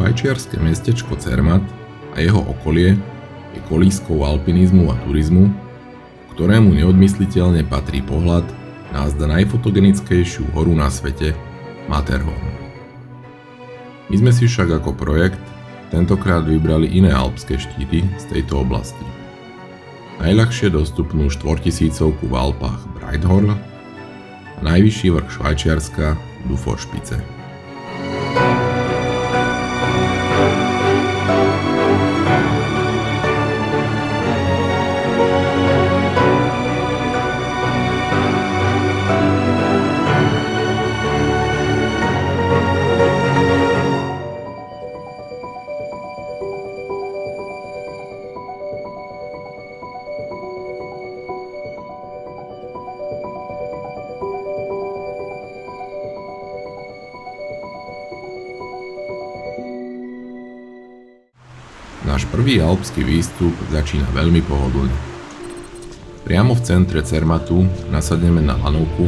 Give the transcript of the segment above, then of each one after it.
Švajčiarske mestečko Zermatt a jeho okolie je kolískou alpinizmu a turizmu, ktorému neodmysliteľne patrí pohľad na azda najfotogenickejšiu horu na svete, Matterhorn. My sme si však ako projekt tentokrát vybrali iné alpské štíty z tejto oblasti. Najľahšie dostupnú 4000-ku v Alpách Breithorn a najvyšší vrch Švajčiarska Duforspitze. Náš prvý alpský výstup začína veľmi pohodlne. Priamo v centre Zermattu nasadneme na lanovku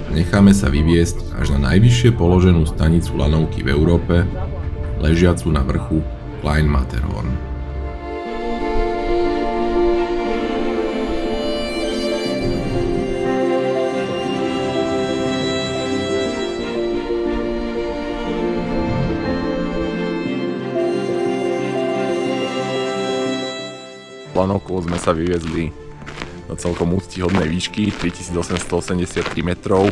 a necháme sa vyviesť až na najvyššie položenú stanicu lanovky v Európe, ležiacu na vrchu Klein Matterhorn. Lanovkou sme sa vyviezli do celkom úctyhodnej výšky 3883 metrov.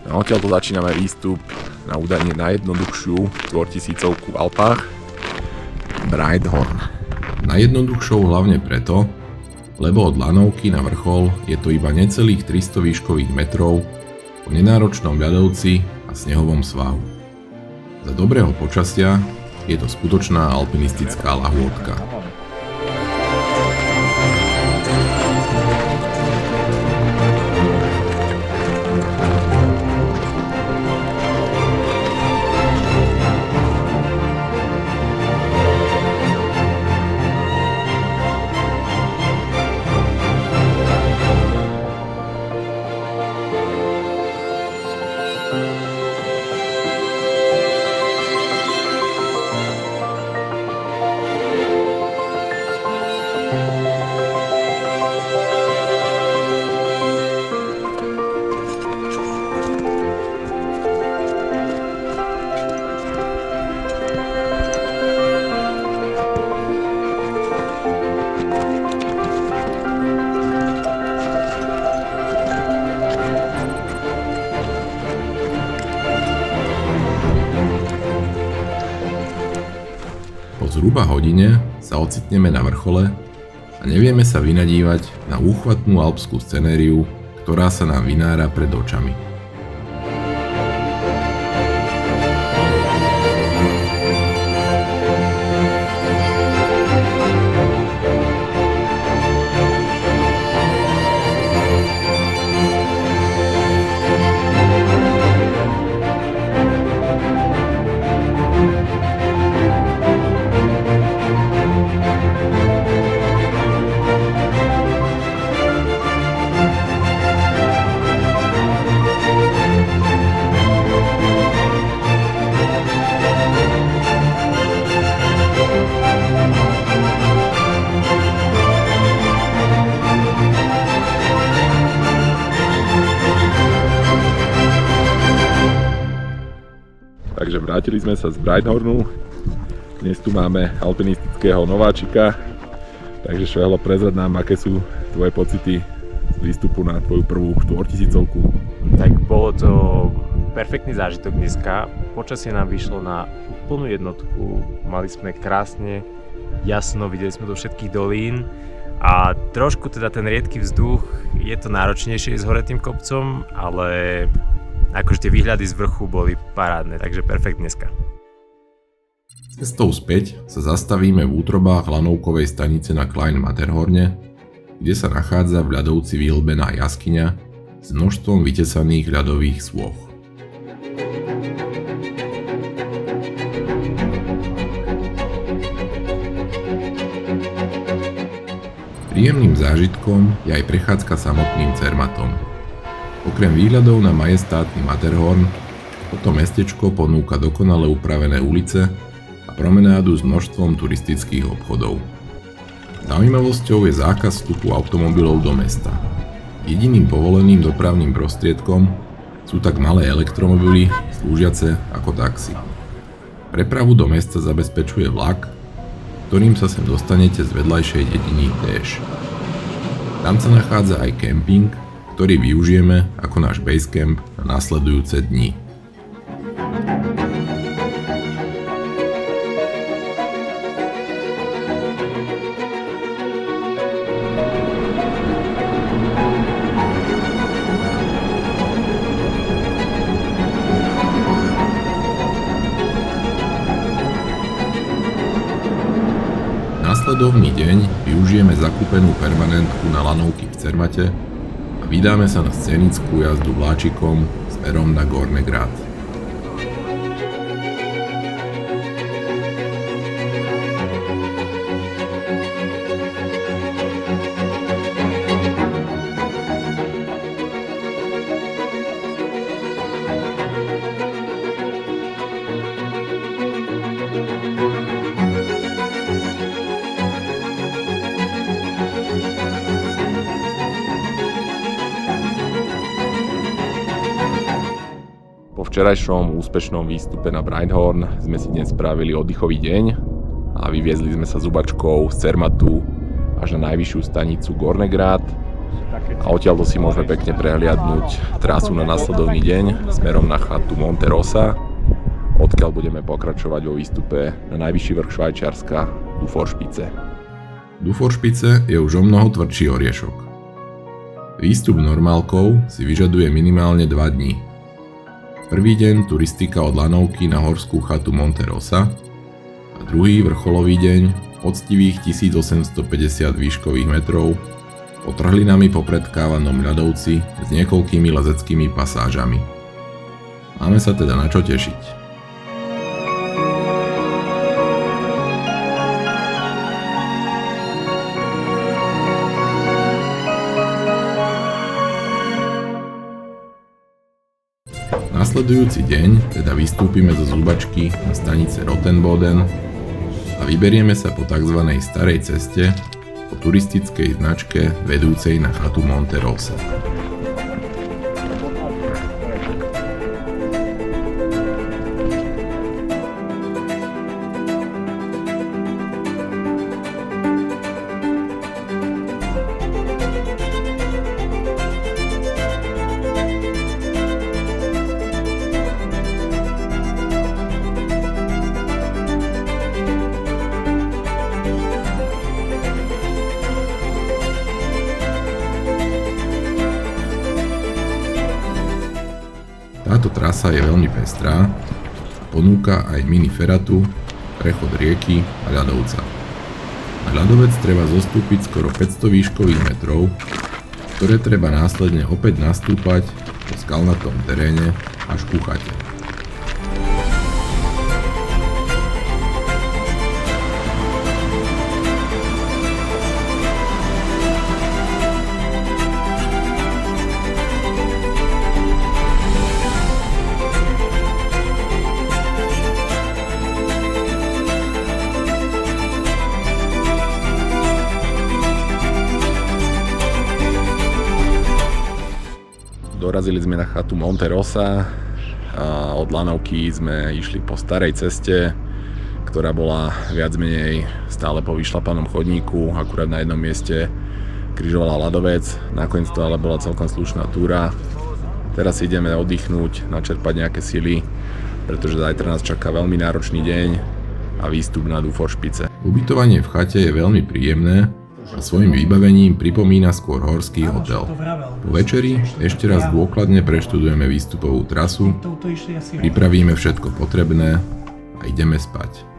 A odtiaľto začíname výstup na údajne najjednoduchšiu 4000-ku v Alpách Breithorn. Najjednoduchšou hlavne preto, lebo od lanovky na vrchol je to iba necelých 300 výškových metrov po nenáročnom ľadovci a snehovom svahu. Za dobrého počasia je to skutočná alpinistická lahôdka. Po zhruba hodine sa ocitneme na vrchole a nevieme sa vynadívať na úchvatnú alpskú scenériu, ktorá sa nám vynára pred očami. Takže vrátili sme sa z Breithornu. Dnes tu máme alpinistického nováčika. Takže Švehlo, prezrad nám, aké sú tvoje pocity z výstupu na tvoju prvú 4000-ku. Tak bolo to perfektný zážitok dneska. Počasie nám vyšlo na úplnú jednotku. Mali sme krásne jasno, videli sme do všetkých dolín. A trošku teda ten riedky vzduch, je to náročnejšie ísť hore tým kopcom, ale akože tie výhľady z vrchu boli parádne, takže perfekt dneska. Cestou späť sa zastavíme v útrobách lanovkovej stanice na Klein Matterhorne, kde sa nachádza v ľadovci vyhlbená jaskyňa s množstvom vytesaných ľadových sôch. Príjemným zážitkom je aj prechádzka samotným Zermattom. Okrem výhľadov na majestátny Matterhorn toto mestečko ponúka dokonale upravené ulice a promenádu s množstvom turistických obchodov. Zaujímavosťou je zákaz vstupu automobilov do mesta. Jediným povoleným dopravným prostriedkom sú tak malé elektromobily slúžiace ako taxi. Prepravu do mesta zabezpečuje vlak, ktorým sa sem dostanete z vedľajšej dediny Téš. Tam sa nachádza aj kemping, ktorý využijeme ako náš basecamp na nasledujúce dni. Nasledovný deň využijeme zakúpenú permanentku na lanovky v Cermate a vydáme sa na scenickú jazdu vláčikom smerom na Gorný Grad. Po včerajšom úspešnom výstupe na Brighthorn sme si dnes spravili oddychový deň a vyviezli sme sa zubačkou z Cermatu až na najvyššiu stanicu Gorný Grad a odtiaľto si môžeme pekne prehliadnúť trasu na nasledovný deň smerom na chatu Monte Rosa, odkiaľ budeme pokračovať vo výstupe na najvyšší vrch Švajčiarska Duforšpice. Duforšpice je už o mnoho tvrdší oriešok. Výstup normálkou si vyžaduje minimálne 2 dni. Prvý deň turistika od lanovky na horskú chatu Monte Rosa a druhý vrcholový deň poctivých 1850 výškových metrov po trhlinami popredkávanom ľadovci s niekoľkými lezeckými pasážami. Máme sa teda na čo tešiť. Nasledujúci deň teda vystúpime zo zubačky na stanice Rottenboden a vyberieme sa po tzv. Starej ceste po turistickej značke vedúcej na chatu Monte Rosa. Táto trasa je veľmi pestrá a ponúka aj mini feratu, prechod rieky a ľadovca. Na ľadovec treba zostúpiť skoro 500 výškových metrov, ktoré treba následne opäť nastúpať po skalnatom teréne až ku chate. Dorazili sme na chatu Monte Rosa a od lanovky sme išli po starej ceste, ktorá bola viac menej stále po vyšlapanom chodníku, akurát na jednom mieste križovala ľadovec, nakoniec to ale bola celkom slušná túra. Teraz ideme oddychnúť, načerpať nejaké sily, pretože zajtra nás čaká veľmi náročný deň a výstup na Duforšpice. Ubytovanie v chate je veľmi príjemné a svojim vybavením pripomína skôr horský hotel. Po večeri ešte raz dôkladne preštudujeme výstupovú trasu, pripravíme všetko potrebné a ideme spať.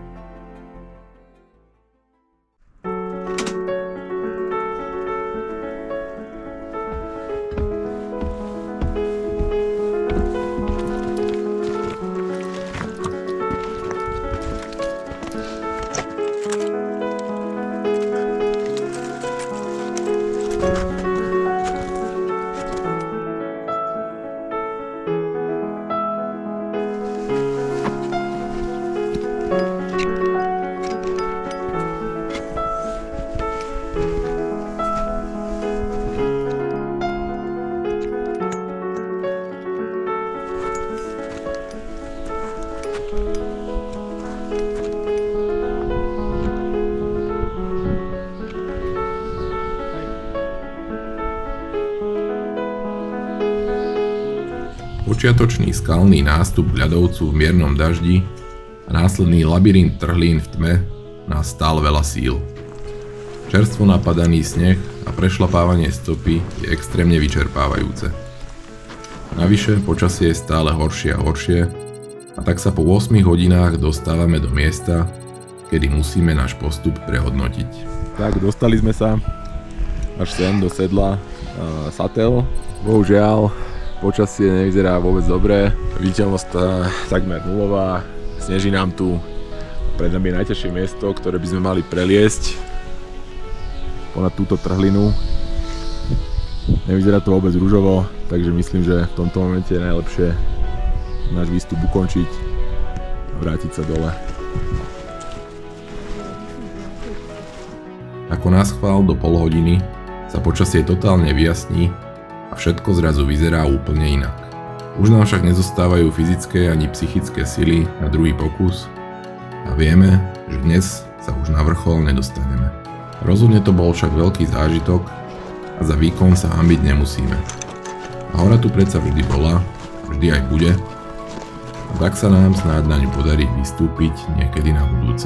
Začiatočný skalný nástup k ľadovcu v miernom daždi a následný labyrint trhlín v tme nás stál veľa síl. Čerstvo napadaný sneh a prešlapávanie stopy je extrémne vyčerpávajúce. Navyše počasie je stále horšie a horšie a tak sa po 8 hodinách dostávame do miesta, kedy musíme náš postup prehodnotiť. Tak, dostali sme sa až sem do sedla Satel. Bohužiaľ, počasie nevyzerá vôbec dobre, viditeľnosť takmer nulová, sneží nám tu, pred nami je najťažšie miesto, ktoré by sme mali preliesť ponad túto trhlinu. Nevyzerá to vôbec ružovo, takže myslím, že v tomto momente je najlepšie náš výstup ukončiť a vrátiť sa dole. Ako náschvál do pol hodiny sa počasie totálne vyjasní a všetko zrazu vyzerá úplne inak. Už nám však nezostávajú fyzické ani psychické sily na druhý pokus a vieme, že dnes sa už na vrchol nedostaneme. Rozhodne to bol však veľký zážitok a za výkon sa hanbiť nemusíme. A hora tu predsa vždy bola a vždy aj bude, a tak sa nám snáď naň podarí vystúpiť niekedy na budúce.